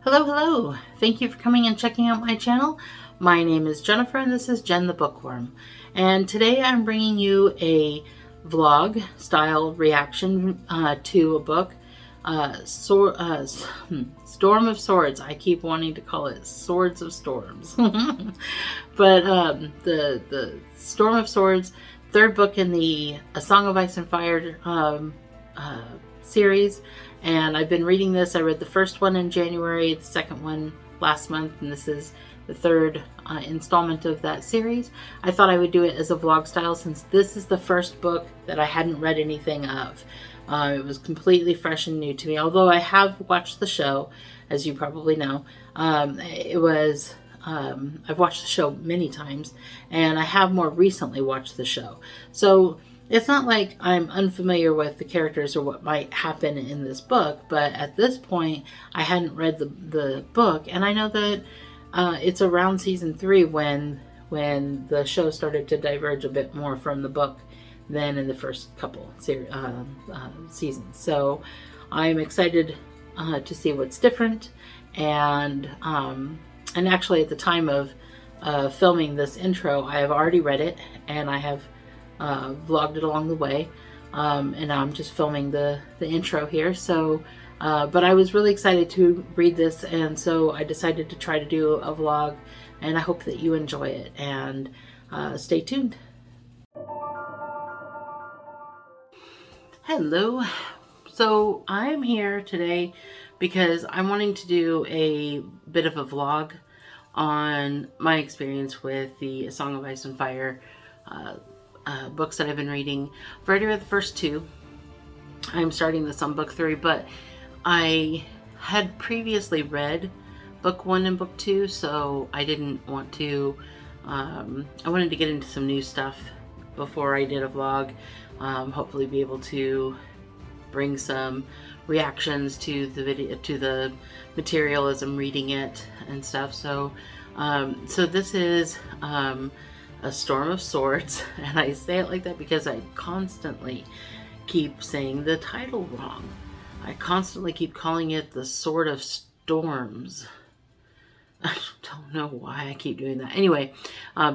Hello, hello. Thank you for coming and checking out my channel. My name is Jennifer and this is Jen the Bookworm. And today I'm bringing you a vlog style reaction to a book, Storm of Swords. I keep wanting to call it Swords of Storms. But the Storm of Swords, third book in the A Song of Ice and Fire series, and I've been reading this. I read the first one in January, the second one last month, and this is the third installment of that series. I thought I would do it as a vlog style since this is the first book that I hadn't read anything of. It was completely fresh and new to me, although I have watched the show, as you probably know. I've watched the show many times, and I have more recently watched the show. So it's not like I'm unfamiliar with the characters or what might happen in this book, but at this point, I hadn't read the book, and I know that it's around season 3 when the show started to diverge a bit more from the book than in the first couple seasons. So I'm excited to see what's different, and actually at the time of filming this intro, I have already read it, and I have vlogged it along the way, and now I'm just filming the intro here. So but I was really excited to read this, and so I decided to try to do a vlog, and I hope that you enjoy it, and stay tuned. Hello. So I'm here today because I'm wanting to do a bit of a vlog on my experience with the A Song of Ice and Fire books that I've been reading. I've already read the first 2. I'm starting this on book 3, but I had previously read book 1 and book 2, so I didn't want to, I wanted to get into some new stuff before I did a vlog. Hopefully be able to bring some reactions to the video, to the material as I'm reading it and stuff. So so this is A Storm of Swords, and I say it like that because I constantly keep saying the title wrong. I constantly keep calling it the Sword of Storms. I don't know why I keep doing that. Anyway,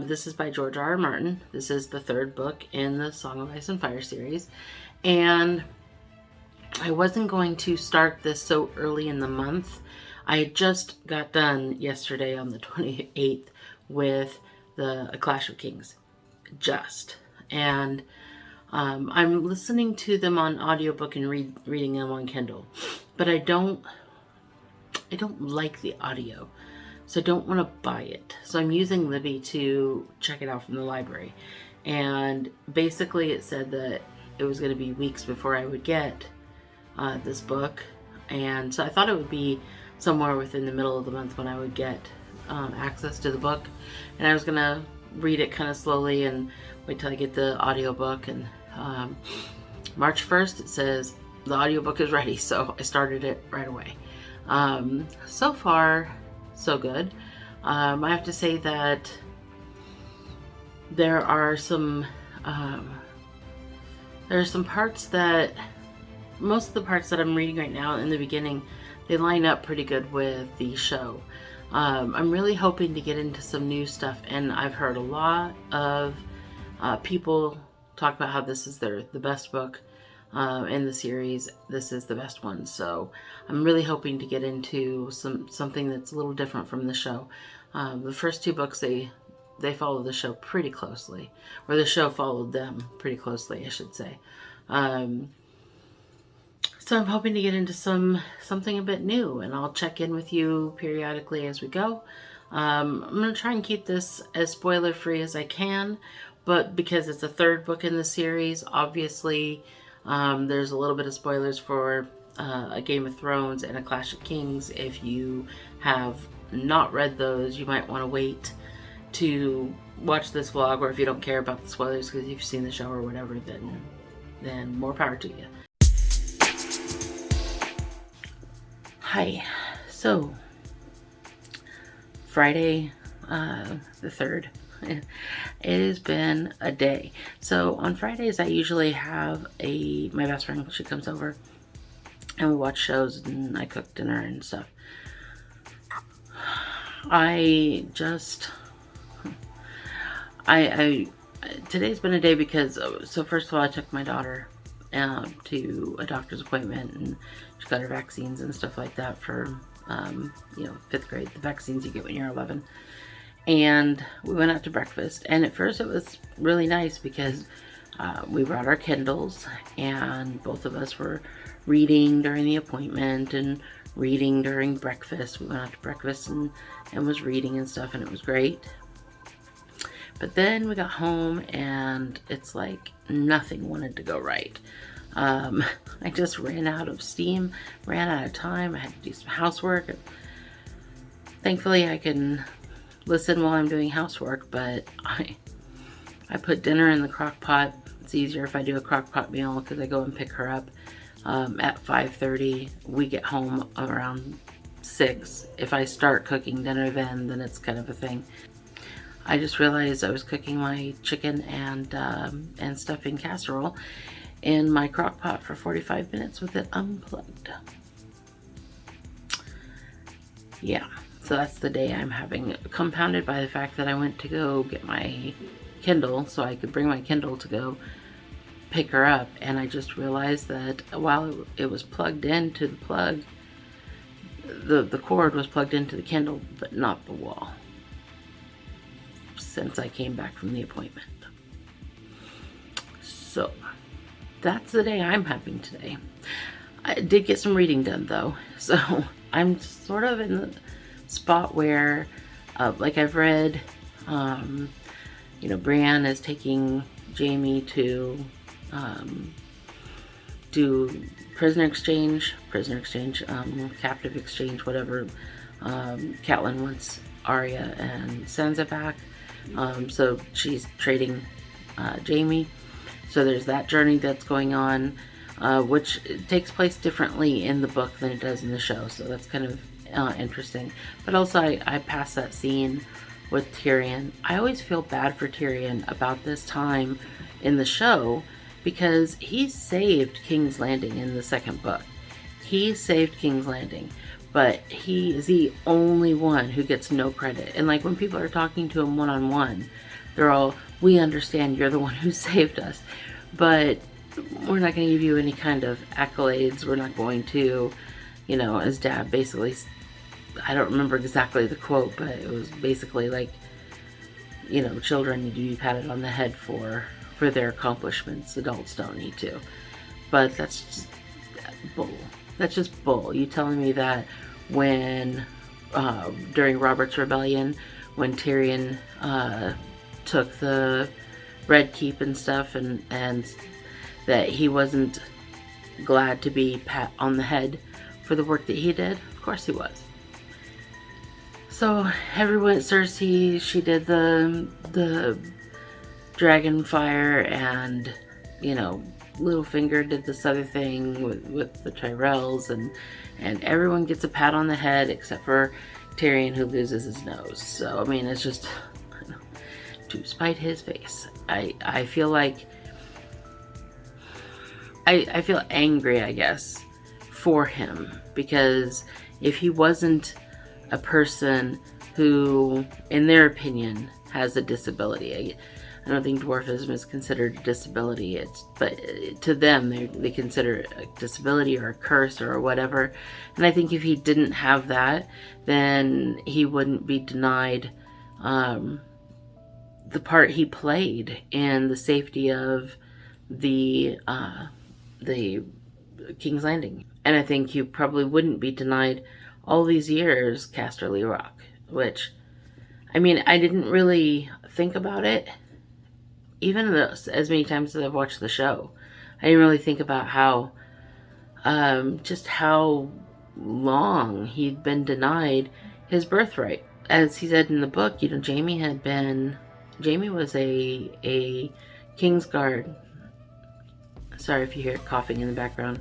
this is by George R.R. Martin. This is the third book in the Song of Ice and Fire series, and I wasn't going to start this so early in the month. I just got done yesterday on the 28th with A Clash of Kings, and I'm listening to them on audiobook and reading them on Kindle, but I don't like the audio, so I don't want to buy it. So I'm using Libby to check it out from the library, and basically it said that it was going to be weeks before I would get this book, and so I thought it would be somewhere within the middle of the month when I would get access to the book, and I was gonna read it kind of slowly and wait till I get the audiobook. And March 1st it says the audiobook is ready, so I started it right away. So far so good. I have to say that there are some parts that, most of the parts that I'm reading right now in the beginning, they line up pretty good with the show. I'm really hoping to get into some new stuff, and I've heard a lot of people talk about how this is the best book in the series. This is the best one, so I'm really hoping to get into something that's a little different from the show. The first 2 books, they follow the show pretty closely, or the show followed them pretty closely, I should say. So I'm hoping to get into something a bit new, and I'll check in with you periodically as we go. I'm going to try and keep this as spoiler free as I can, but because it's the third book in the series, obviously there's a little bit of spoilers for A Game of Thrones and A Clash of Kings. If you have not read those, you might want to wait to watch this vlog, or if you don't care about the spoilers because you've seen the show or whatever, then more power to you. Hi. So Friday the 3rd, it has been a day. So on Fridays I usually have my best friend, she comes over and we watch shows and I cook dinner and stuff. I just, I today's been a day because, so first of all, I took my daughter to a doctor's appointment, and she got her vaccines and stuff like that for, 5th grade, the vaccines you get when you're 11. And we went out to breakfast, and at first it was really nice because we brought our Kindles, and both of us were reading during the appointment and reading during breakfast. We went out to breakfast and was reading and stuff, and it was great. But then we got home, and it's like nothing wanted to go right. I just ran out of steam, ran out of time. I had to do some housework. Thankfully, I can listen while I'm doing housework, but I put dinner in the crock pot. It's easier if I do a crock pot meal because I go and pick her up at 5:30. We get home around 6. If I start cooking dinner then it's kind of a thing. I just realized I was cooking my chicken and stuffing casserole in my crock pot for 45 minutes with it unplugged. Yeah, so that's the day I'm having, compounded by the fact that I went to go get my Kindle so I could bring my Kindle to go pick her up, and I just realized that while it was plugged into the plug, the cord was plugged into the Kindle but not the wall since I came back from the appointment. So that's the day I'm having today. I did get some reading done though, so I'm sort of in the spot where like I've read Brienne is taking Jaime to do prisoner exchange, captive exchange, whatever. Catelyn wants Arya and Sansa back, so she's trading Jaime. So there's that journey that's going on, which takes place differently in the book than it does in the show, so that's kind of interesting. But also I passed that scene with Tyrion. I always feel bad for Tyrion about this time in the show because he saved King's Landing in the second book. He saved King's Landing, but he is the only one who gets no credit. And like when people are talking to him one-on-one, they're all, we understand you're the one who saved us, but we're not going to give you any kind of accolades. We're not going to, as Dad basically, I don't remember exactly the quote, but it was basically like, children need to be patted on the head for their accomplishments. Adults don't need to. But that's just bull. That's just bull. You telling me that when, during Robert's Rebellion, when Tyrion took the Red Keep and stuff, and that he wasn't glad to be pat on the head for the work that he did? Of course he was. So everyone, Cersei, she did the dragon fire, and Littlefinger did this other thing with the Tyrells, and everyone gets a pat on the head except for Tyrion, who loses his nose. So I mean, it's just to spite his face. I feel like I feel angry, I guess, for him, because if he wasn't a person who, in their opinion, has a disability, I don't think dwarfism is considered a disability. But to them, they consider it a disability or a curse or whatever. And I think if he didn't have that, then he wouldn't be denied the part he played in the safety of the King's Landing. And I think you probably wouldn't be denied all these years Casterly Rock, which, I mean, I didn't really think about it, even as many times as I've watched the show. I didn't really think about how, just how long he'd been denied his birthright. As he said in the book, Jaime was a Kingsguard. Sorry if you hear coughing in the background.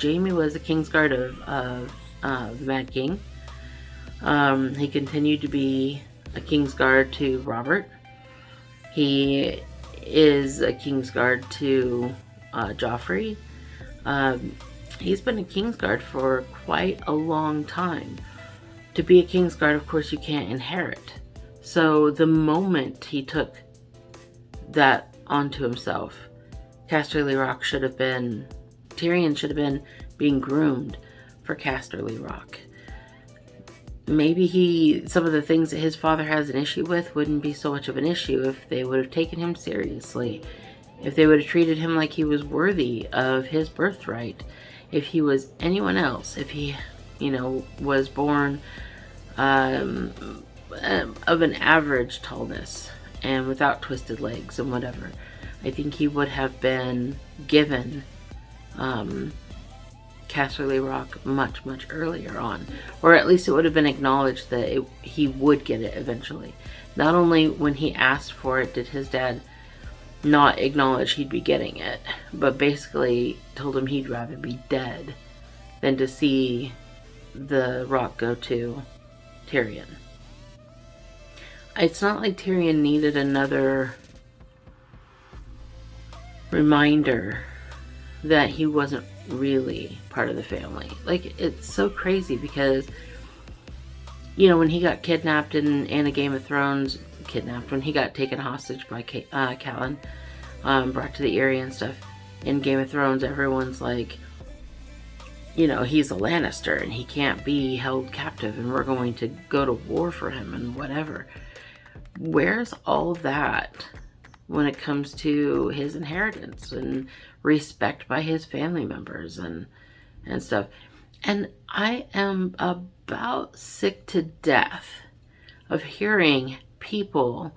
Jaime was a Kingsguard of the Mad King. He continued to be a Kingsguard to Robert. He is a Kingsguard to Joffrey. he's been a Kingsguard for quite a long time. To be a Kingsguard, of course, you can't inherit. So the moment he took that onto himself, Casterly Rock should have been, Tyrion should have been being groomed for Casterly Rock. Maybe some of the things that his father has an issue with wouldn't be so much of an issue if they would have taken him seriously, if they would have treated him like he was worthy of his birthright, if he was anyone else, if he, was born of an average tallness and without twisted legs and whatever. I think he would have been given Casterly Rock much, much earlier on. Or at least it would have been acknowledged that he would get it eventually. Not only when he asked for it did his dad not acknowledge he'd be getting it, but basically told him he'd rather be dead than to see the rock go to Tyrion. It's not like Tyrion needed another reminder that he wasn't really part of the family. Like, it's so crazy because, when he got kidnapped in a Game of Thrones, when he got taken hostage by Catelyn, brought to the Eyrie and stuff, in Game of Thrones, everyone's like, he's a Lannister and he can't be held captive and we're going to go to war for him and whatever. Where's all that when it comes to his inheritance and respect by his family members and stuff? And I am about sick to death of hearing people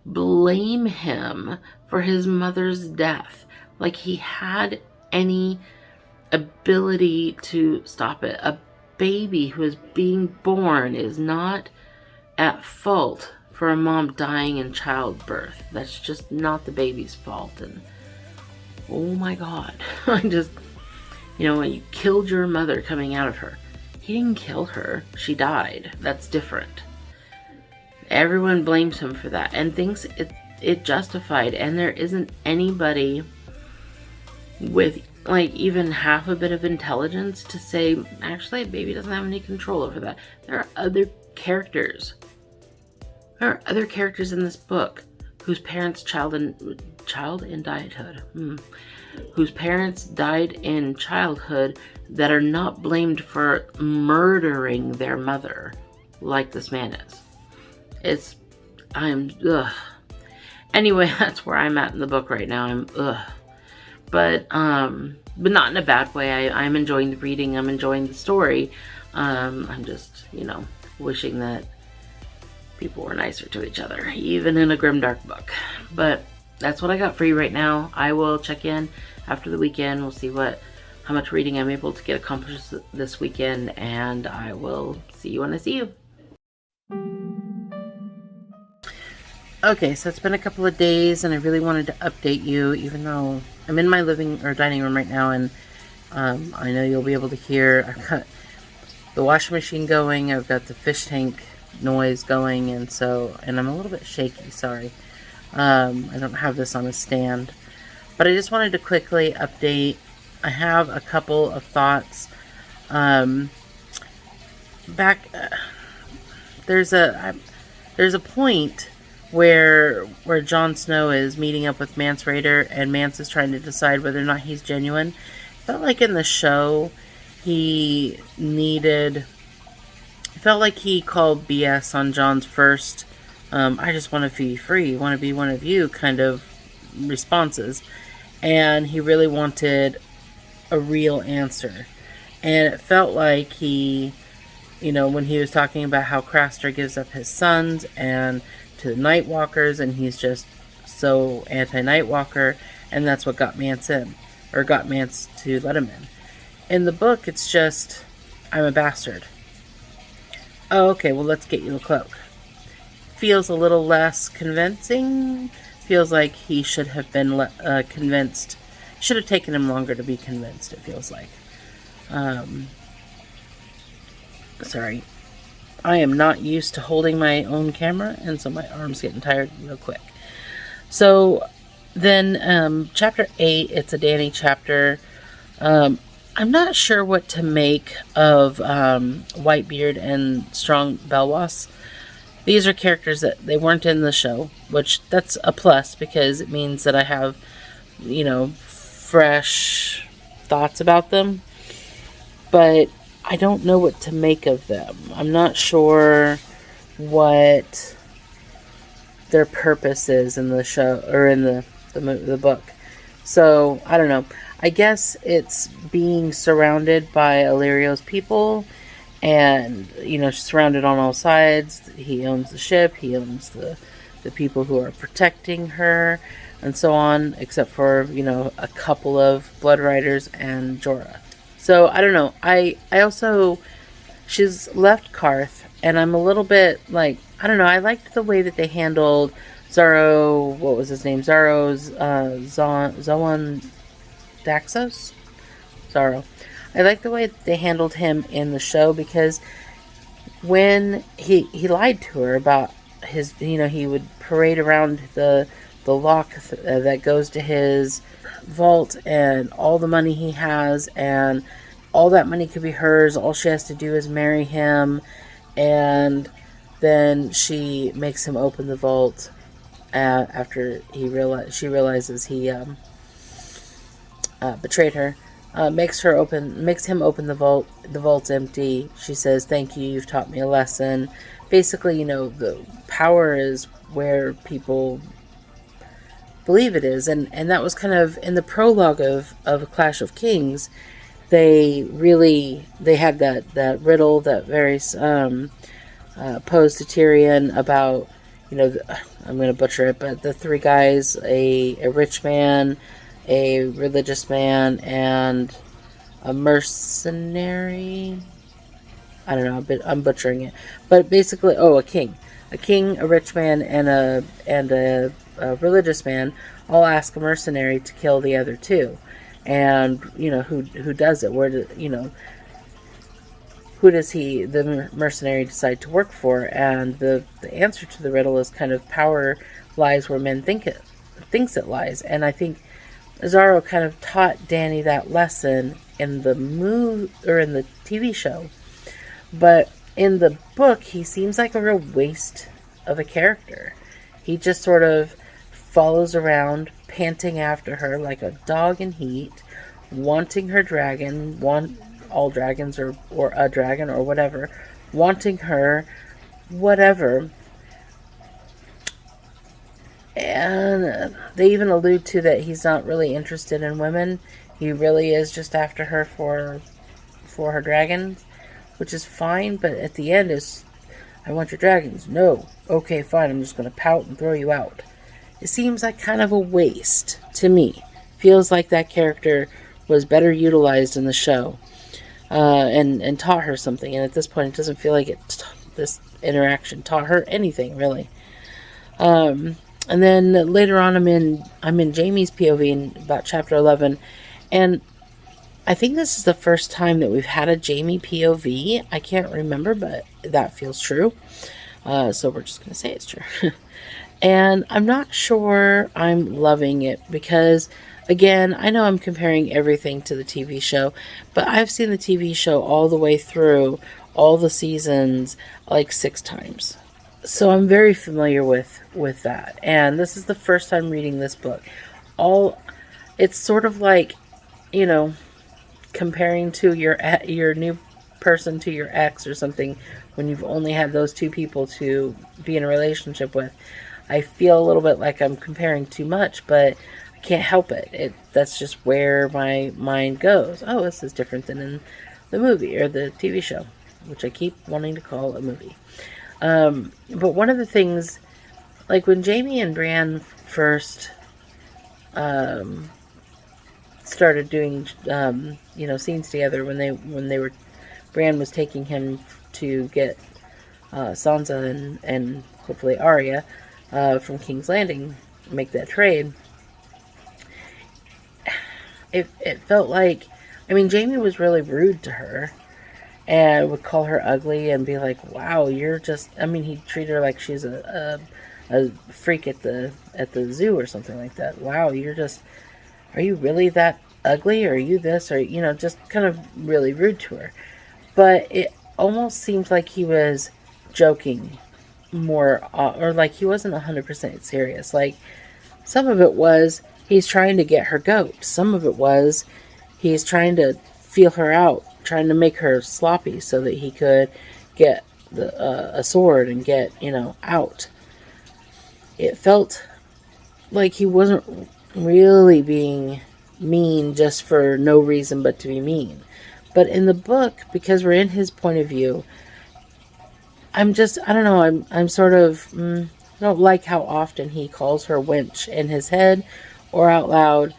blame him for his mother's death, like he had any ability to stop it. A baby who is being born is not at fault for a mom dying in childbirth. That's just not the baby's fault. And oh my God, I just, when you killed your mother coming out of her, he didn't kill her, she died. That's different. Everyone blames him for that and thinks it justified, and there isn't anybody with like even half a bit of intelligence to say, actually, baby doesn't have any control over that. There are other characters. There are other characters in this book whose parents child in diethood, whose parents died in childhood that are not blamed for murdering their mother like this man is. Anyway, that's where I'm at in the book right now. But not in a bad way. I'm enjoying the reading. I'm enjoying the story. I'm just, wishing that people were nicer to each other, even in a grimdark book. But that's what I got for you right now. I will check in after the weekend. We'll see how much reading I'm able to get accomplished this weekend, and I will see you when I see you. Okay, so it's been a couple of days, and I really wanted to update you, even though I'm in my living or dining room right now, and I know you'll be able to hear. I've got the washing machine going, I've got the fish tank noise going, and I'm a little bit shaky, sorry. I don't have this on a stand, but I just wanted to quickly update. I have a couple of thoughts. There's a point where Jon Snow is meeting up with Mance Rayder, and Mance is trying to decide whether or not he's genuine. It felt like in the show he called BS on Jon's first I just want to be free, want to be one of you kind of responses, and he really wanted a real answer. And it felt like he, when he was talking about how Craster gives up his sons and to the Nightwalkers, and he's just so anti-Nightwalker, and that's what got Mance in, or got Mance to let him in. In the book, it's just, I'm a bastard. Oh, okay, well, let's get you a cloak. Feels a little less convincing. Feels like he should have been convinced. Should have taken him longer to be convinced, it feels like. Sorry. I am not used to holding my own camera, and so my arm's getting tired real quick. So then, chapter 8, it's a Dany chapter. I'm not sure what to make of Whitebeard and Strong Belwas. These are characters that they weren't in the show, which that's a plus because it means that I have, fresh thoughts about them. But I don't know what to make of them. I'm not sure what their purpose is in the show or in the book. So I don't know. I guess it's being surrounded by Illyrio's people, and surrounded on all sides. He owns the ship. He owns the people who are protecting her, and so on. Except for a couple of Blood Riders and Jorah. So I don't know. I also she's left Karth, and I'm a little bit like, I don't know. I liked the way that they handled Zaro. What was his name? Zaro's Zoan Daxos. Zaro. I like the way that they handled him in the show because when he lied to her about his, he would parade around the lock that goes to his vault and all the money he has, and all that money could be hers. All she has to do is marry him, and then she makes him open the vault after she realizes he betrayed her. Makes him open the vault. The vault's empty. She says, "Thank you. You've taught me a lesson." Basically, the power is where people believe it is, and that was kind of in the prologue of Clash of Kings. They had that riddle that Varys posed to Tyrion about, I'm going to butcher it, but the three guys, a rich man, a religious man, and a mercenary. I don't know, I'm butchering it, but basically, a king, a rich man, and a religious man all ask a mercenary to kill the other two, and who does it? Who does the mercenary decide to work for? And the answer to the riddle is kind of power lies where men thinks it lies, and I think Zaro kind of taught Dany that lesson in the in the TV show. But in the book, he seems like a real waste of a character. He just sort of follows around, panting after her like a dog in heat, wanting her dragon, all dragons or a dragon or whatever, wanting her, whatever. And they even allude to that he's not really interested in women. He really is just after her for her dragons, which is fine, but at the end is, "I want your dragons." "No." "Okay, fine, I'm just going to pout and throw you out." It seems like kind of a waste to me. Feels like that character was better utilized in the show and taught her something. And at this point, it doesn't feel like this interaction taught her anything, really. And then later on, I'm in Jaime's POV in about chapter 11, and I think this is the first time that we've had a Jaime POV. I can't remember, but that feels true. So we're just going to say it's true. And I'm not sure I'm loving it because, again, I know I'm comparing everything to the TV show, but I've seen the TV show all the way through, all the seasons, like 6 times. So I'm very familiar with that. And this is the first time reading this book. It's sort of like, comparing to your new person to your ex or something when you've only had those two people to be in a relationship with. I feel a little bit like I'm comparing too much, but I can't help it. That's just where my mind goes. Oh, this is different than in the movie or the TV show, which I keep wanting to call a movie. But one of the things, like when Jaime and Brienne first started doing scenes together, when they were Brienne was taking him to get Sansa and hopefully Arya from King's Landing, make that trade. It felt like, Jaime was really rude to her and would call her ugly and be like, "Wow, you're just," he'd treat her like she's a freak at the zoo or something like that. "Wow, are you really that ugly, or are you this, or, you know, just kind of really rude to her. But it almost seemed like he was joking more, or like he wasn't 100% serious. Like, some of it was he's trying to get her goat. Some of it was he's trying to feel her out, trying to make her sloppy so that he could get a sword and get, you know, out. It felt like he wasn't really being mean just for no reason but to be mean. But in the book, because we're in his point of view, I don't know, I'm sort of, I don't like how often he calls her wench in his head or out loud.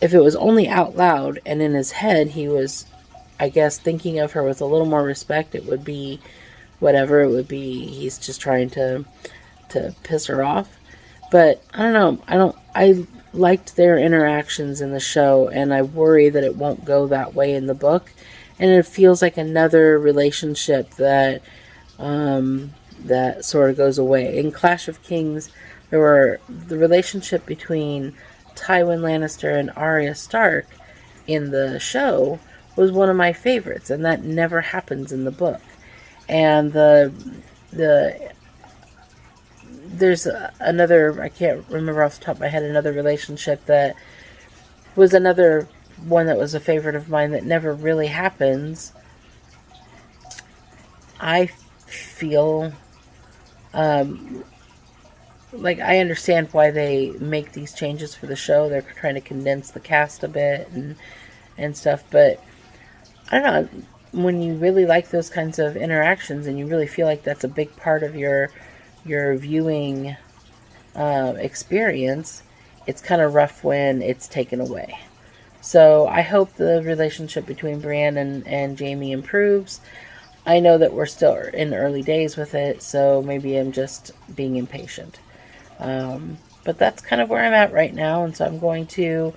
If it was only out loud and in his head he was, I guess, thinking of her with a little more respect, it would be whatever. It would be he's just trying to piss her off. But I don't know. I liked their interactions in the show, and I worry that it won't go that way in the book. And it feels like another relationship that sort of goes away. In Clash of Kings, there were the relationship between Tywin Lannister and Arya Stark in the show was one of my favorites, and that never happens in the book. And the there's another, I can't remember off the top of my head, another relationship that was another one that was a favorite of mine that never really happens. I feel like I understand why they make these changes for the show. They're trying to condense the cast a bit and stuff, but I don't know, when you really like those kinds of interactions and you really feel like that's a big part of your viewing experience, it's kind of rough when it's taken away. So I hope the relationship between Brienne and Jaime improves. I know that we're still in early days with it, so maybe I'm just being impatient. But that's kind of where I'm at right now, and so I'm going to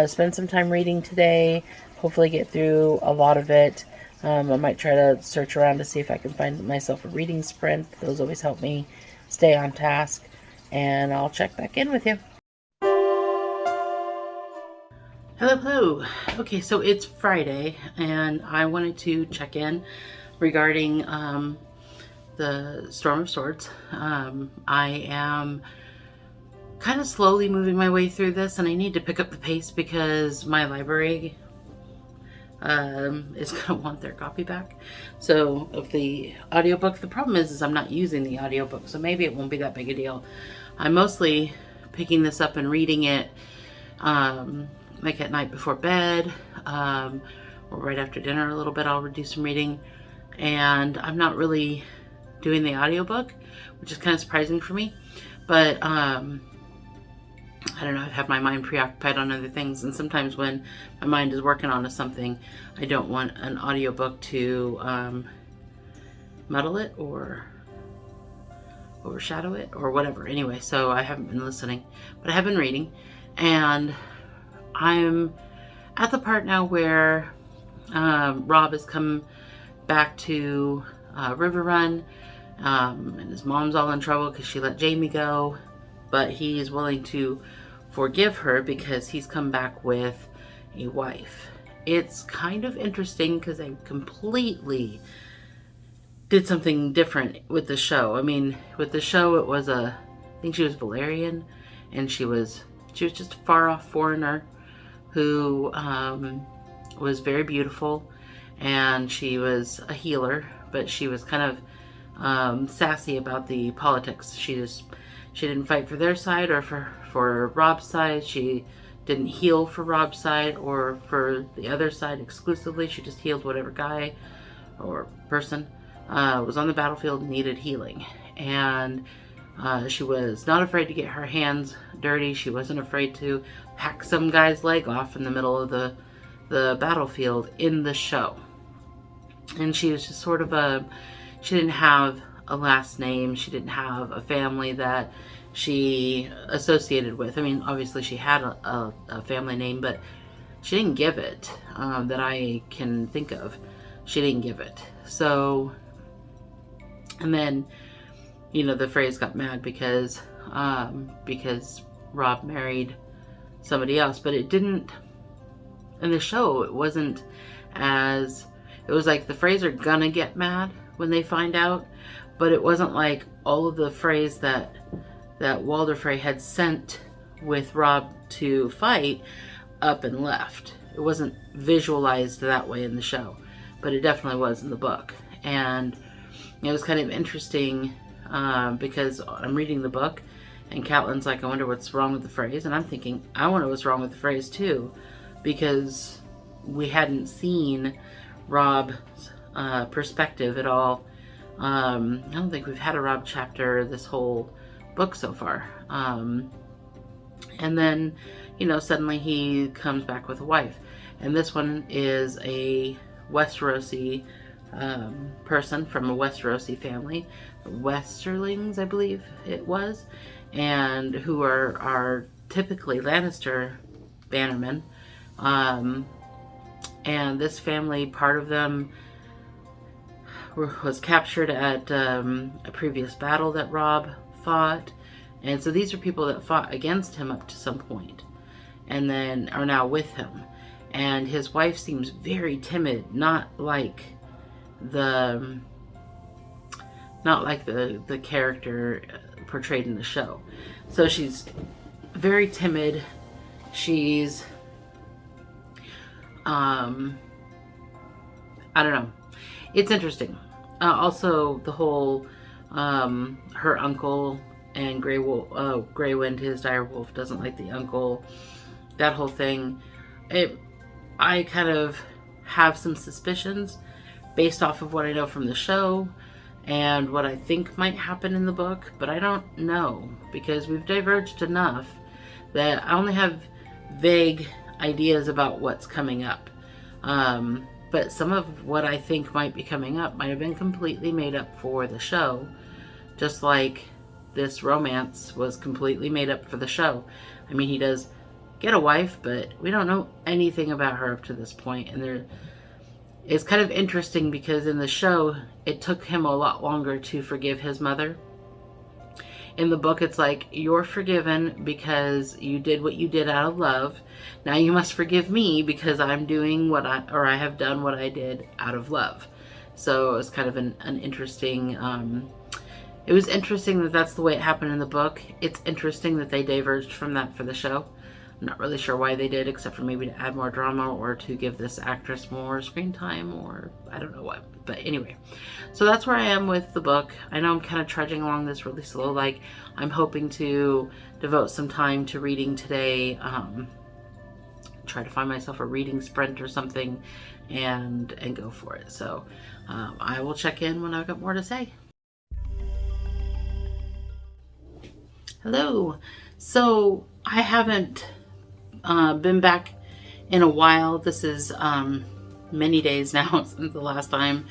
spend some time reading today, hopefully get through a lot of it. I might try to search around to see if I can find myself a reading sprint. Those always help me stay on task, and I'll check back in with you. Hello, hello. Okay, so it's Friday, and I wanted to check in regarding the Storm of Swords. I am kind of slowly moving my way through this, and I need to pick up the pace because my library is going to want their copy back. So of the audiobook, the problem is I'm not using the audiobook, so maybe it won't be that big a deal. I'm mostly picking this up and reading it like at night before bed, or right after dinner a little bit. I'll do some reading, and I'm not really doing the audiobook, which is kind of surprising for me, but I don't know, I've had my mind preoccupied on other things, and sometimes when my mind is working on something, I don't want an audiobook to muddle it or overshadow it or whatever. Anyway, so I haven't been listening, but I have been reading, and I'm at the part now where Robb has come back to Riverrun, and his mom's all in trouble because she let Jaime go, but he's willing to forgive her because he's come back with a wife. It's kind of interesting because I completely did something different with the show. I mean, with the show, it was I think she was Valyrian, and she was just a far off foreigner who was very beautiful, and she was a healer, but she was kind of sassy about the politics. She didn't fight for their side or for Robb's side. She didn't heal for Robb's side or for the other side exclusively. She just healed whatever guy or person was on the battlefield and needed healing. And she was not afraid to get her hands dirty. She wasn't afraid to hack some guy's leg off in the middle of the battlefield in the show. And she was just sort of she didn't have a last name. She didn't have a family that she associated with. I mean, obviously she had a family name, but she didn't give it, that I can think of. She didn't give it. So, and then, you know, the Freys got mad because Robb married somebody else, but it didn't in the show, it wasn't as, it was like the Freys are gonna get mad when they find out, but it wasn't like all of the Freys that Walder Frey had sent with Robb to fight up and left. It wasn't visualized that way in the show, but it definitely was in the book. And it was kind of interesting because I'm reading the book and Catelyn's like, I wonder what's wrong with the Freys. And I'm thinking, I wonder what's wrong with the Freys too, because we hadn't seen Robb's perspective at all. I don't think we've had a Robb chapter this whole book so far. And then, you know, suddenly he comes back with a wife. And this one is a Westerosi person from a Westerosi family, Westerlings, I believe it was, and who are typically Lannister bannermen. And this family, part of them was captured at a previous battle that Robb fought. And so these are people that fought against him up to some point and then are now with him. And his wife seems very timid, not like the character portrayed in the show. So she's very timid. She's I don't know. It's interesting. Also, the whole her uncle and Grey Wind, his direwolf, doesn't like the uncle. That whole thing. I kind of have some suspicions based off of what I know from the show and what I think might happen in the book, but I don't know because we've diverged enough that I only have vague ideas about what's coming up. But some of what I think might be coming up might have been completely made up for the show, just like this romance was completely made up for the show. I mean, he does get a wife, but we don't know anything about her up to this point. And it's kind of interesting because in the show, it took him a lot longer to forgive his mother. In the book, it's like, you're forgiven because you did what you did out of love. Now you must forgive me because I'm doing I have done what I did out of love. So it's kind of an interesting, it was interesting that that's the way it happened in the book. It's interesting that they diverged from that for the show. I'm not really sure why they did, except for maybe to add more drama or to give this actress more screen time, or I don't know what. But anyway, so that's where I am with the book. I know I'm kind of trudging along this really slow. Like, I'm hoping to devote some time to reading today. Try to find myself a reading sprint or something and go for it. So I will check in when I've got more to say. Hello. So I haven't been back in a while. This is many days now since the last time.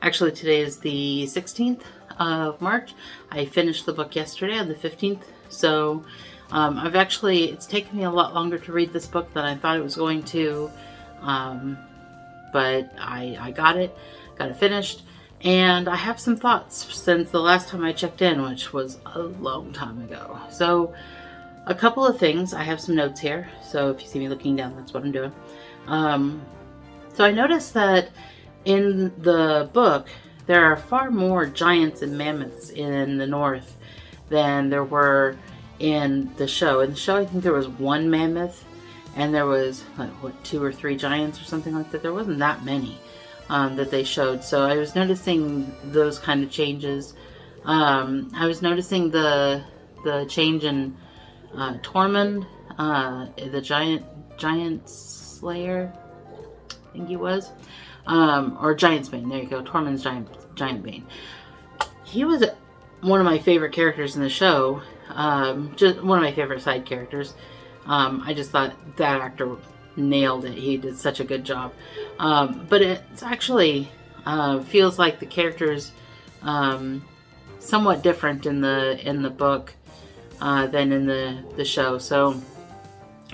Actually, today is the 16th of March. I finished the book yesterday on the 15th. So it's taken me a lot longer to read this book than I thought it was going to. But I got it finished. And I have some thoughts since the last time I checked in, which was a long time ago. So a couple of things. I have some notes here. So if you see me looking down, that's what I'm doing. So I noticed that in the book, there are far more giants and mammoths in the north than there were in the show. In the show, I think there was one mammoth and there was, 2 or 3 giants or something like that. There wasn't that many that they showed. So I was noticing those kind of changes. I was noticing the change in Tormund, the giant slayer, I think he was, or Giantsbane. There you go, Tormund's Giantbane. He was one of my favorite characters in the show, just one of my favorite side characters. I just thought that actor nailed it. He did such a good job. But it's actually feels like the character's somewhat different in the book than in the show. So,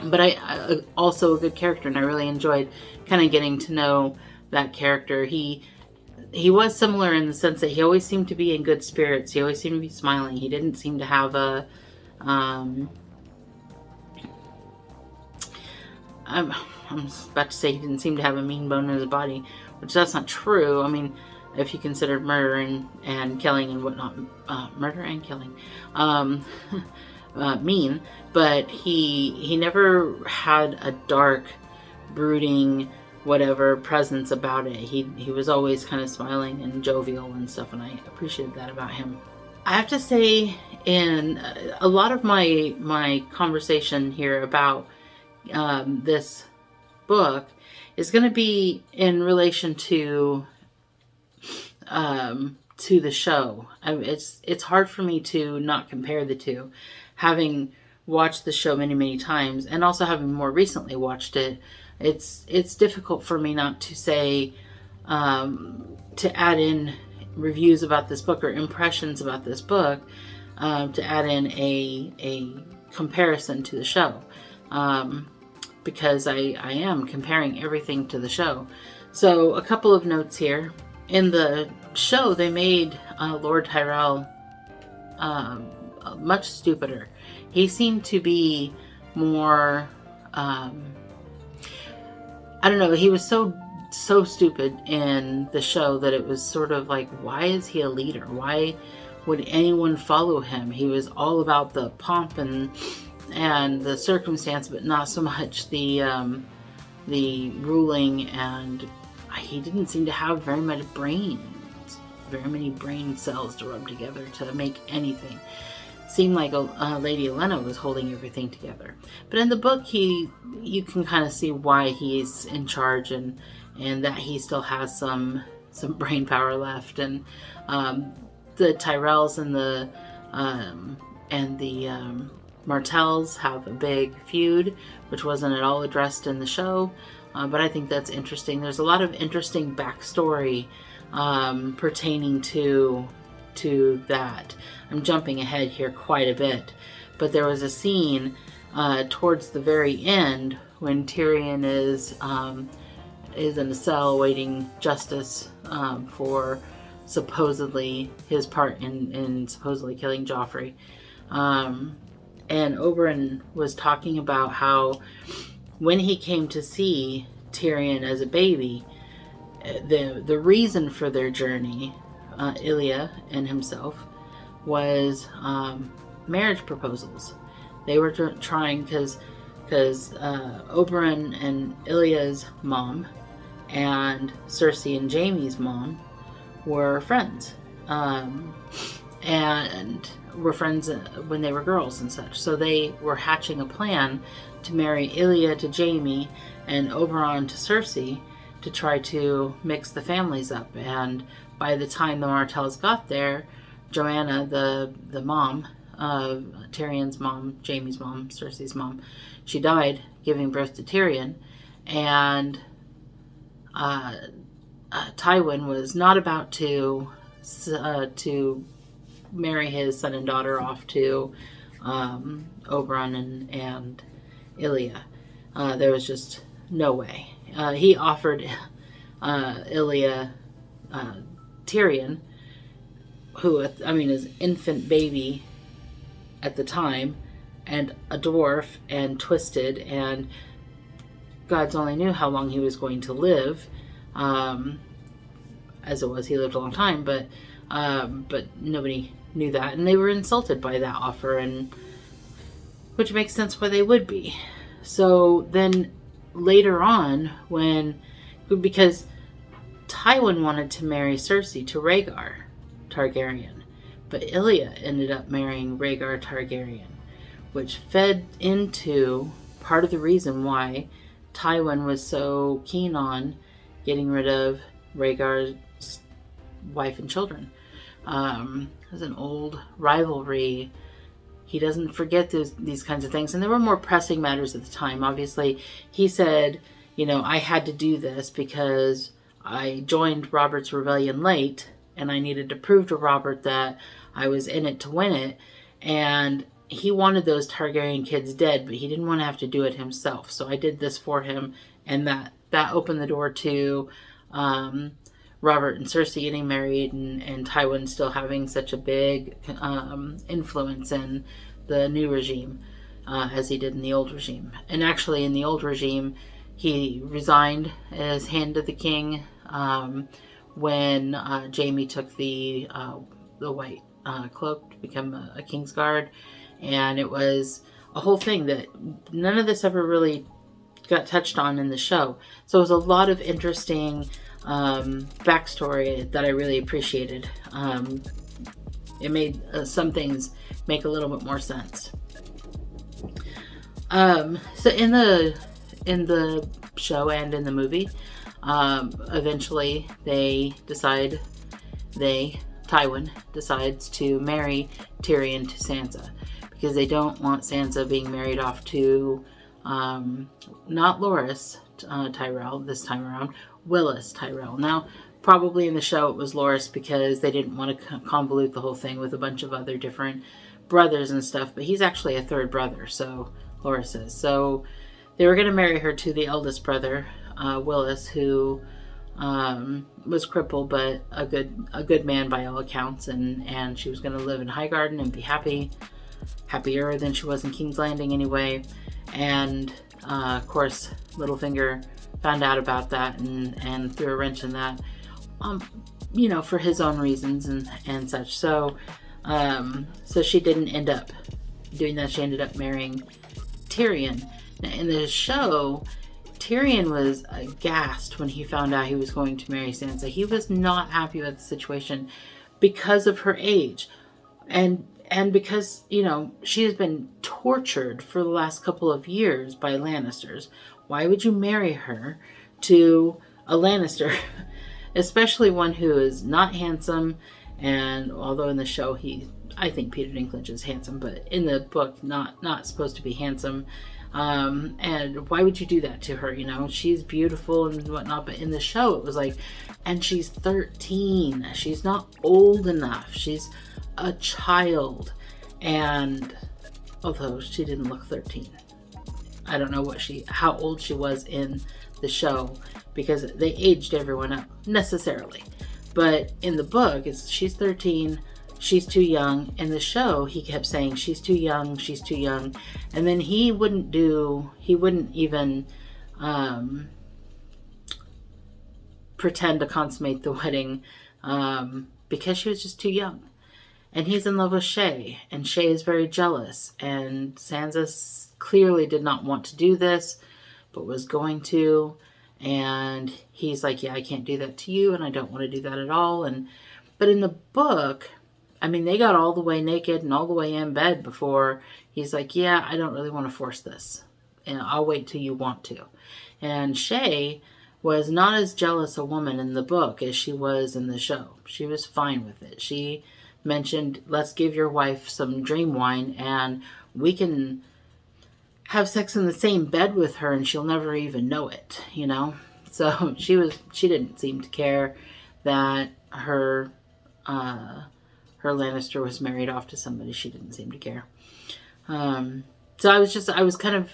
but I also a good character, and I really enjoyed kind of getting to know that character. He was similar in the sense that he always seemed to be in good spirits. He always seemed to be smiling. He didn't seem to have I'm about to say he didn't seem to have a mean bone in his body, which that's not true. I mean, if you considered murder and killing and whatnot, murder and killing, mean, but he never had a dark, brooding, whatever presence about it. He was always kind of smiling and jovial and stuff, and I appreciated that about him. I have to say, in a lot of my conversation here about this book is going to be in relation to the show. It's hard for me to not compare the two, having watched the show many times and also having more recently watched it. It's difficult for me not to say to add in reviews about this book or impressions about this book, to add in a comparison to the show, because I am comparing everything to the show. So a couple of notes here. In the show, they made Lord Tyrell much stupider. He seemed to be more, I don't know, he was so stupid in the show that it was sort of like, why is he a leader? Why would anyone follow him? He was all about the pomp and the circumstance, but not so much the ruling, and he didn't seem to have very many brain cells to rub together to make anything. Seemed like Lady Olenna was holding everything together. But in the book, you can kind of see why he's in charge and that he still has some brain power left. And the Tyrells and the Martells have a big feud, which wasn't at all addressed in the show. But I think that's interesting. There's a lot of interesting backstory pertaining to that. I'm jumping ahead here quite a bit, but there was a scene towards the very end when Tyrion is in a cell awaiting justice for supposedly his part in supposedly killing Joffrey. And Oberyn was talking about how when he came to see Tyrion as a baby, the reason for their journey, Ilya and himself, was marriage proposals. They were trying because Oberyn and Ilya's mom and Cersei and Jaime's mom were friends, and were friends when they were girls and such. So they were hatching a plan to marry Ilya to Jaime and Oberyn to Cersei to try to mix the families up. And by the time the Martells got there, Joanna, the mom, Tyrion's mom, Jaime's mom, Cersei's mom, she died giving birth to Tyrion, and Tywin was not about to marry his son and daughter off to Oberyn and Ilya. There was just no way. He offered Ilya Tyrion, who, I mean, is infant baby at the time, and a dwarf, and twisted, and gods only knew how long he was going to live. As it was, he lived a long time, but nobody knew that, and they were insulted by that offer, and which makes sense why they would be. So then later on, because Tywin wanted to marry Cersei to Rhaegar Targaryen, but Ilya ended up marrying Rhaegar Targaryen, which fed into part of the reason why Tywin was so keen on getting rid of Rhaegar's wife and children. There's an old rivalry. He doesn't forget these kinds of things. And there were more pressing matters at the time. Obviously, he said, I had to do this because I joined Robert's rebellion late, and I needed to prove to Robert that I was in it to win it. And he wanted those Targaryen kids dead, but he didn't want to have to do it himself. So I did this for him, and that opened the door to Robert and Cersei getting married, and Tywin still having such a big influence in the new regime as he did in the old regime. And actually, in the old regime, he resigned as Hand of the King when Jaime took the white cloak to become a Kingsguard, and it was a whole thing that none of this ever really got touched on in the show. So it was a lot of interesting backstory that I really appreciated. It made some things make a little bit more sense. So in the show and in the movie, eventually Tywin decides to marry Tyrion to Sansa, because they don't want Sansa being married off to not Loras Tyrell this time around, Willis Tyrell. Now, probably in the show it was Loras because they didn't want to convolute the whole thing with a bunch of other different brothers and stuff, but he's actually a third brother, so Loras is. So they were going to marry her to the eldest brother, Willis, who was crippled but a good man by all accounts, and she was going to live in Highgarden and be happier than she was in King's Landing anyway. And of course Littlefinger found out about that and threw a wrench in that, for his own reasons and such. So she didn't end up doing that. She ended up marrying Tyrion. Now, in the show, Tyrion was aghast when he found out he was going to marry Sansa. He was not happy with the situation because of her age. And because, she has been tortured for the last couple of years by Lannisters. Why would you marry her to a Lannister? Especially one who is not handsome, and although in the show I think Peter Dinklage is handsome, but in the book not supposed to be handsome. And why would you do that to her? She's beautiful and whatnot, but in the show it was like, and she's 13. She's not old enough. She's a child. And although she didn't look 13, I don't know how old she was in the show, because they aged everyone up necessarily. But in the book, she's 13. She's too young. In the show, he kept saying, she's too young, she's too young. And then he wouldn't even pretend to consummate the wedding because she was just too young. And he's in love with Shae, and Shae is very jealous. And Sansa clearly did not want to do this, but was going to. And he's like, yeah, I can't do that to you, and I don't want to do that at all. But in the book, they got all the way naked and all the way in bed before he's like, yeah, I don't really want to force this, and I'll wait till you want to. And Shae was not as jealous a woman in the book as she was in the show. She was fine with it. She mentioned, let's give your wife some dream wine and we can have sex in the same bed with her and she'll never even know it, So she didn't seem to care that her Lannister was married off to somebody. She didn't seem to care. So I was kind of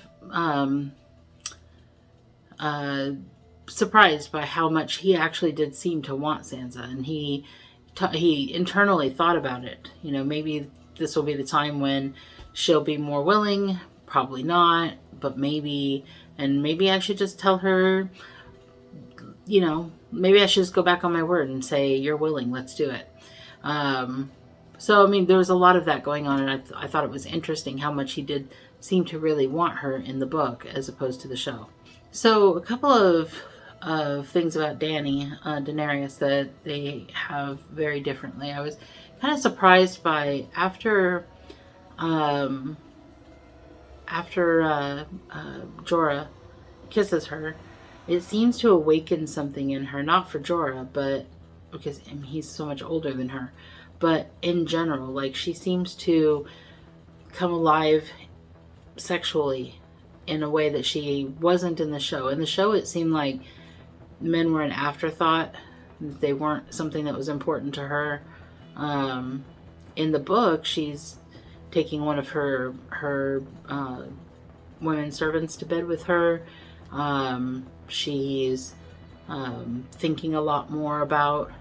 surprised by how much he actually did seem to want Sansa, and he internally thought about it. Maybe this will be the time when she'll be more willing. Probably not, but maybe I should just tell her, maybe I should just go back on my word and say, you're willing, let's do it. So, there was a lot of that going on, and I thought it was interesting how much he did seem to really want her in the book as opposed to the show. So, a couple of things about Daenerys that they have very differently. I was kind of surprised by after Jorah kisses her, it seems to awaken something in her, not for Jorah, but because he's so much older than her, but in general, like she seems to come alive sexually in a way that she wasn't in the show. In the show, it seemed like men were an afterthought. They weren't something that was important to her. In the book, she's taking one of her women servants to bed with her. She's thinking a lot more about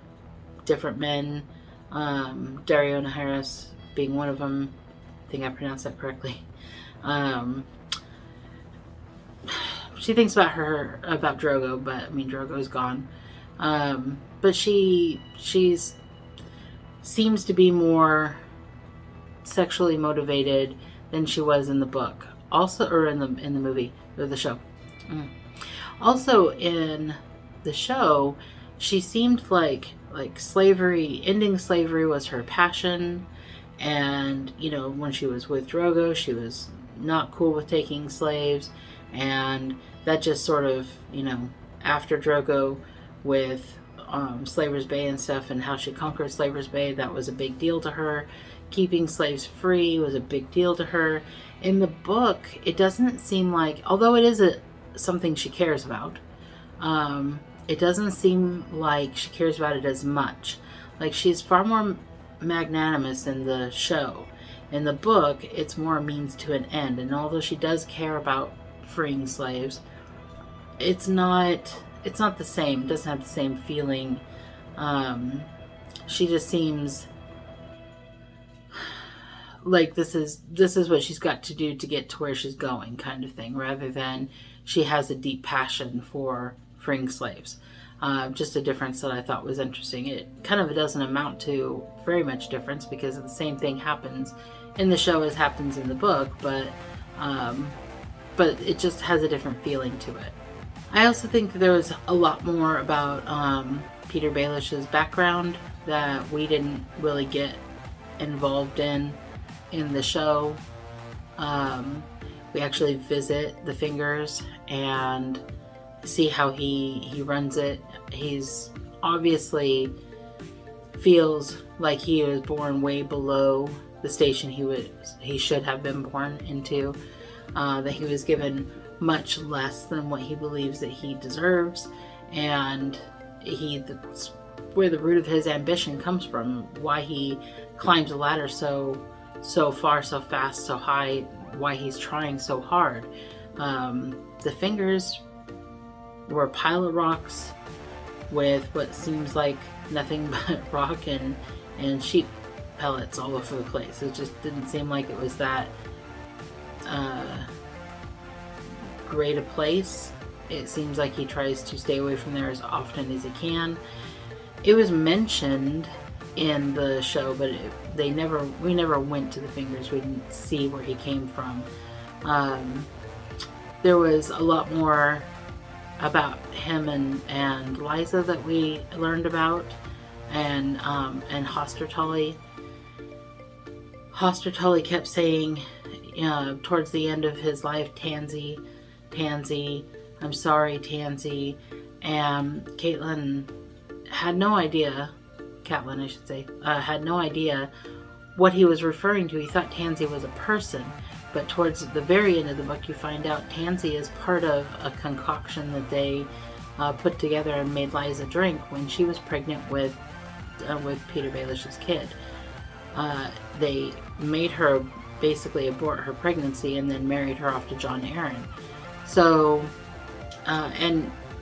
different men. Dario Naharis being one of them. I think I pronounced that correctly. she thinks about Drogo, but I mean Drogo's gone. But she's seems to be more sexually motivated than she was in the book, also, or in the movie or the show. Also in the show, she seemed like slavery, ending slavery was her passion, and you know, when she was with Drogo, she was not cool with taking slaves, and that just sort of, you know, after Drogo with Slaver's Bay and stuff, and how she conquered Slaver's Bay, that was a big deal to her. Keeping slaves free was a big deal to her. In the book, it doesn't seem like, although it is something she cares about, it doesn't seem like she cares about it as much. Like, she's far more magnanimous in the show. In the book, it's more a means to an end, and although she does care about freeing slaves, it's not the same. It doesn't have the same feeling. She just seems like this is what she's got to do to get to where she's going, kind of thing, rather than she has a deep passion for freeing slaves. Just a difference that I thought was interesting. It kind of doesn't amount to very much difference, because the same thing happens in the show as happens in the book, but it just has a different feeling to it. I also think that there was a lot more about Petyr Baelish's background that we didn't really get involved in the show. We actually visit the Fingers and see how he runs it. He's obviously feels like he was born way below the station he should have been born into. That he was given much less than what he believes that he deserves, and that's where the root of his ambition comes from. Why he climbs a ladder so far, so fast, so high. Why he's trying so hard. The Fingers were a pile of rocks with what seems like nothing but rock and sheep pellets all over the place. It just didn't seem like it was that great a place. It seems like he tries to stay away from there as often as he can. It was mentioned in the show, but we never went to the Fingers. We didn't see where he came from. There was a lot more about him and Lysa that we learned about, and Hoster Tully. Hoster Tully kept saying towards the end of his life, Tansy, I'm sorry, Tansy. And Catelyn had no idea what he was referring to. He thought Tansy was a person, but towards the very end of the book, you find out Tansy is part of a concoction that they put together and made Lysa drink when she was pregnant with Petyr Baelish's kid. They made her basically abort her pregnancy and then married her off to Jon Arryn. So,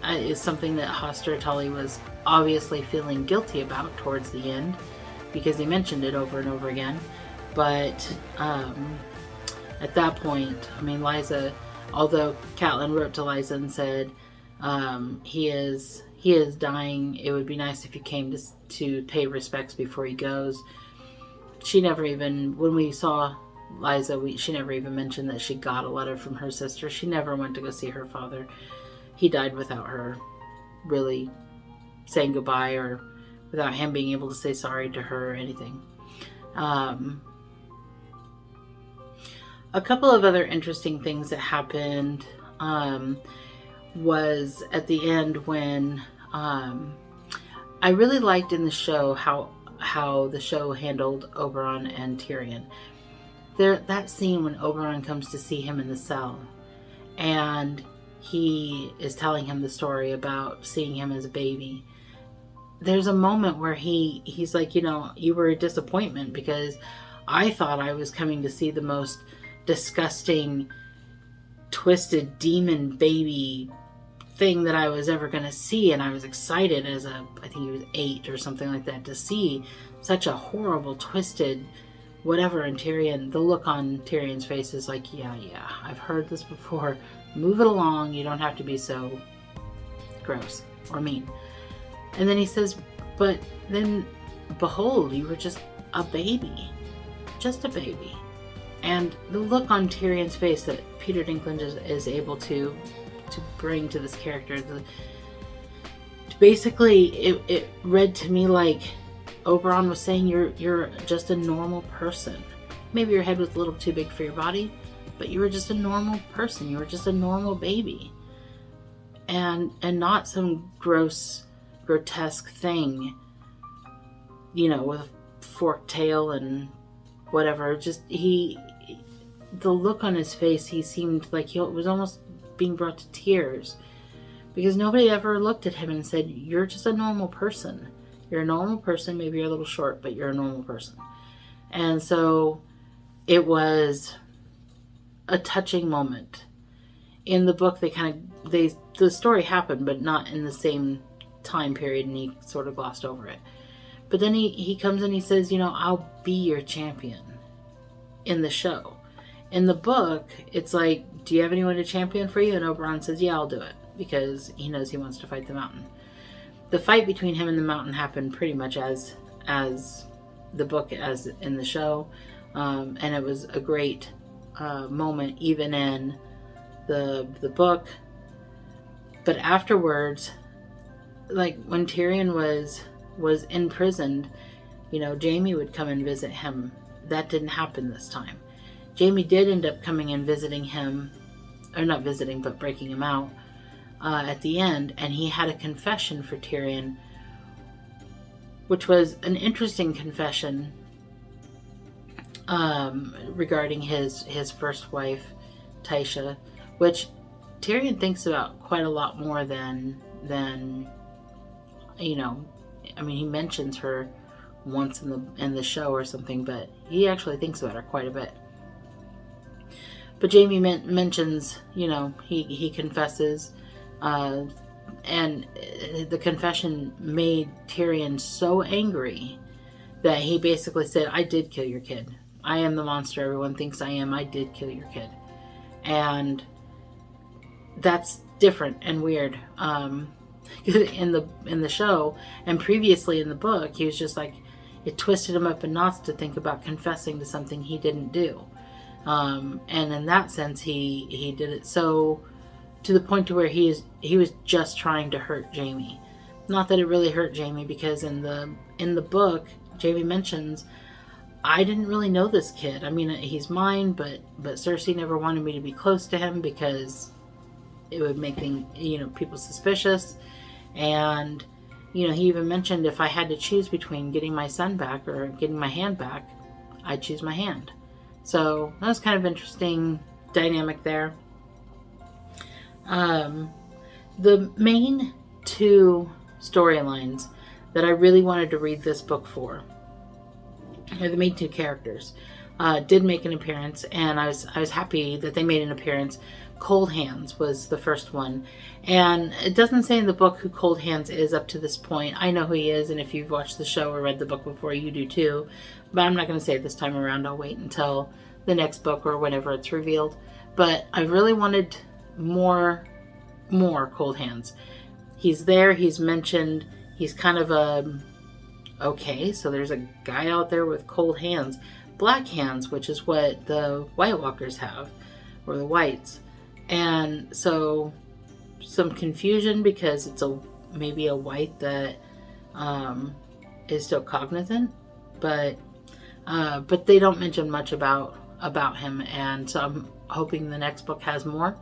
is something that Hoster Tully was obviously feeling guilty about towards the end, because he mentioned it over and over again. But at that point, I mean, Lysa, although Catelyn wrote to Lysa and said, he is dying, it would be nice if you came to pay respects before he goes. She never even, when we saw Lysa, she never even mentioned that she got a letter from her sister. She never went to go see her father. He died without her really saying goodbye, or without him being able to say sorry to her or anything. A couple of other interesting things that happened was at the end when I really liked in the show how the show handled Oberyn and Tyrion. That scene when Oberyn comes to see him in the cell, and he is telling him the story about seeing him as a baby. There's a moment where he's like, you were a disappointment, because I thought I was coming to see the most disgusting, twisted demon baby thing that I was ever going to see, and I was excited I think he was 8 or something like that, to see such a horrible, twisted whatever. And Tyrion, the look on Tyrion's face is like, yeah, I've heard this before. Move it along. You don't have to be so gross or mean. And then he says, but then behold, you were just a baby. Just a baby. And the look on Tyrion's face that Peter Dinklage is able to bring to this character, basically it read to me like Oberyn was saying, you're just a normal person. Maybe your head was a little too big for your body, but you were just a normal person. You were just a normal baby, and not some gross, grotesque thing, you know, with a forked tail and whatever. Just the look on his face, he seemed like he was almost being brought to tears, because nobody ever looked at him and said, you're just a normal person. You're a normal person. Maybe you're a little short, but you're a normal person. And so it was a touching moment. In the book, the story happened, but not in the same time period, and he sort of glossed over it. But then he comes and he says, you know, I'll be your champion in the show. In the book, it's like, do you have anyone to champion for you? And Oberyn says, yeah, I'll do it, because he knows he wants to fight the Mountain. The fight between him and the Mountain happened pretty much as the book, as in the show. And it was a great moment, even in the book. But afterwards, like when Tyrion was imprisoned, you know, Jaime would come and visit him. That didn't happen this time. Jaime did end up coming and visiting him, or not visiting, but breaking him out at the end, and he had a confession for Tyrion, which was an interesting confession regarding his first wife, Tysha, which Tyrion thinks about quite a lot more than you know. I mean, he mentions her once in the show or something, but he actually thinks about her quite a bit. But Jaime mentions, you know, he confesses, and the confession made Tyrion so angry that he basically said, I did kill your kid. I am the monster everyone thinks I am. I did kill your kid. And that's different and weird. In the show and previously in the book, he was just like, it twisted him up in knots to think about confessing to something he didn't do. And in that sense, he did it so to the point to where he was just trying to hurt Jaime. Not that it really hurt Jaime, because in the book, Jaime mentions, I didn't really know this kid. I mean, he's mine, but Cersei never wanted me to be close to him because it would make people suspicious. And, you know, he even mentioned, if I had to choose between getting my son back or getting my hand back, I'd choose my hand. So that was kind of interesting dynamic there. The main two storylines that I really wanted to read this book for, or the main two characters, did make an appearance, and I was happy that they made an appearance. Cold Hands was the first one, and it doesn't say in the book who Cold Hands is up to this point. I know who he is, and if you've watched the show or read the book before, you do too, but I'm not going to say it this time around. I'll wait until the next book or whenever it's revealed. But I really wanted more Cold Hands. He's there, he's mentioned, he's kind of okay, so there's a guy out there with cold hands. Black hands, which is what the White Walkers have, or the Whites. And so some confusion because it's maybe a white that is still cognizant, but they don't mention much about him, and so I'm hoping the next book has more,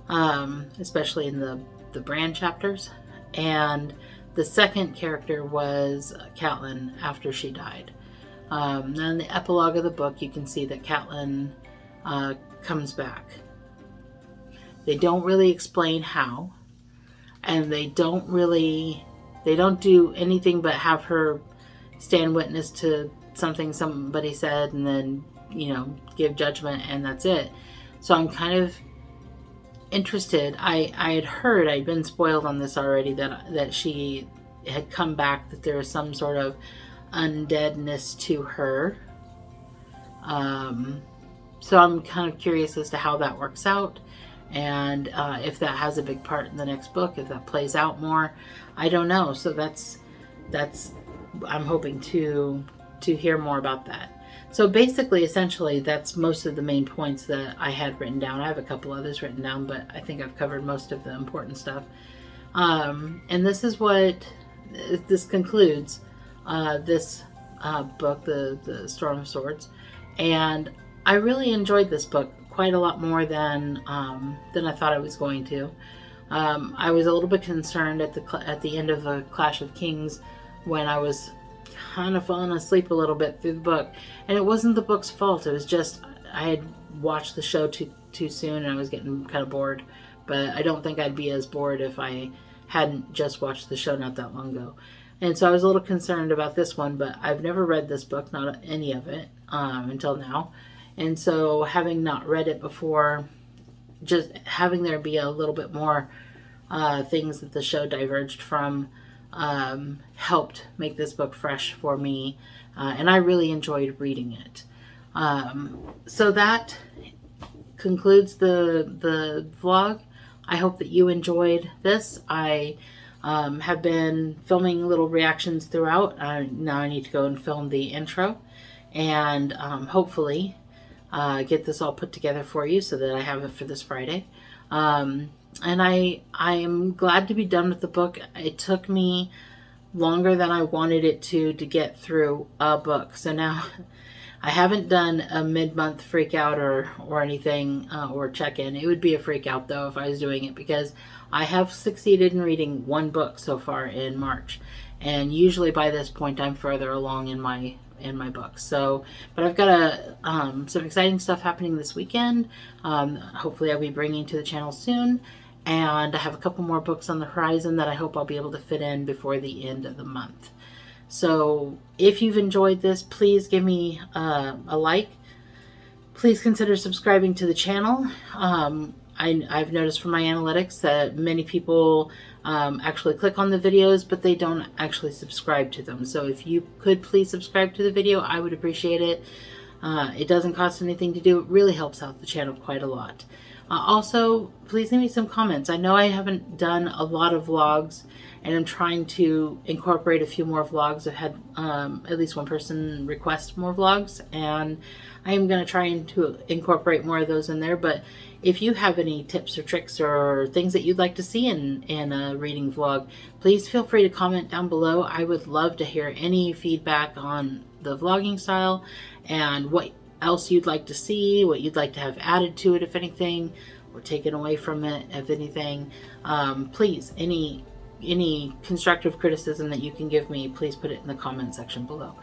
especially in the Bran chapters. And the second character was Catelyn after she died. Now in the epilogue of the book, you can see that Catelyn comes back. They don't really explain how, and they don't do anything but have her stand witness to something somebody said, and then, you know, give judgment, and that's it. So I'm kind of interested. I had heard, I'd been spoiled on this already, that she had come back, that there was some sort of undeadness to her. So I'm kind of curious as to how that works out. and if that has a big part in the next book, if that plays out more, I don't know. So that's I'm hoping to hear more about that. So basically, essentially, that's most of the main points that I had written down. I have a couple others written down, but I think I've covered most of the important stuff. And this is what this concludes this book, the Storm of Swords. And I really enjoyed this book quite a lot more than I thought I was going to. I was a little bit concerned at the end of the Clash of Kings when I was kind of falling asleep a little bit through the book, and it wasn't the book's fault. It was just I had watched the show too soon and I was getting kind of bored. But I don't think I'd be as bored if I hadn't just watched the show not that long ago. And so I was a little concerned about this one, but I've never read this book, not any of it, until now. And so having not read it before, just having there be a little bit more things that the show diverged from helped make this book fresh for me, and I really enjoyed reading it. So that concludes the vlog. I hope that you enjoyed this. I have been filming little reactions throughout. Now I need to go and film the intro, and hopefully get this all put together for you so that I have it for this Friday. And I am glad to be done with the book. It took me longer than I wanted it to get through a book. So now I haven't done a mid-month freak out or anything or check-in. It would be a freak out though if I was doing it, because I have succeeded in reading one book so far in March. And usually by this point I'm further along in my book. So, but I've got some exciting stuff happening this weekend. Hopefully I'll be bringing to the channel soon. And I have a couple more books on the horizon that I hope I'll be able to fit in before the end of the month. So if you've enjoyed this, please give me a like. Please consider subscribing to the channel. I've noticed from my analytics that many people actually click on the videos, but they don't actually subscribe to them. So if you could please subscribe to the video, I would appreciate it. It doesn't cost anything to do. It really helps out the channel quite a lot. Also, please leave me some comments. I know I haven't done a lot of vlogs, and I'm trying to incorporate a few more vlogs. I've had at least one person request more vlogs, and I am going to try to incorporate more of those in there. But if you have any tips or tricks or things that you'd like to see in a reading vlog, please feel free to comment down below. I would love to hear any feedback on the vlogging style and what else you'd like to see, what you'd like to have added to it, if anything, or taken away from it, if anything. Please, any constructive criticism that you can give me, please put it in the comment section below.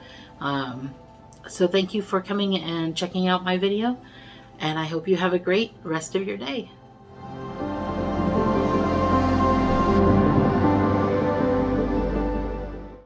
So thank you for coming and checking out my video, and I hope you have a great rest of your day.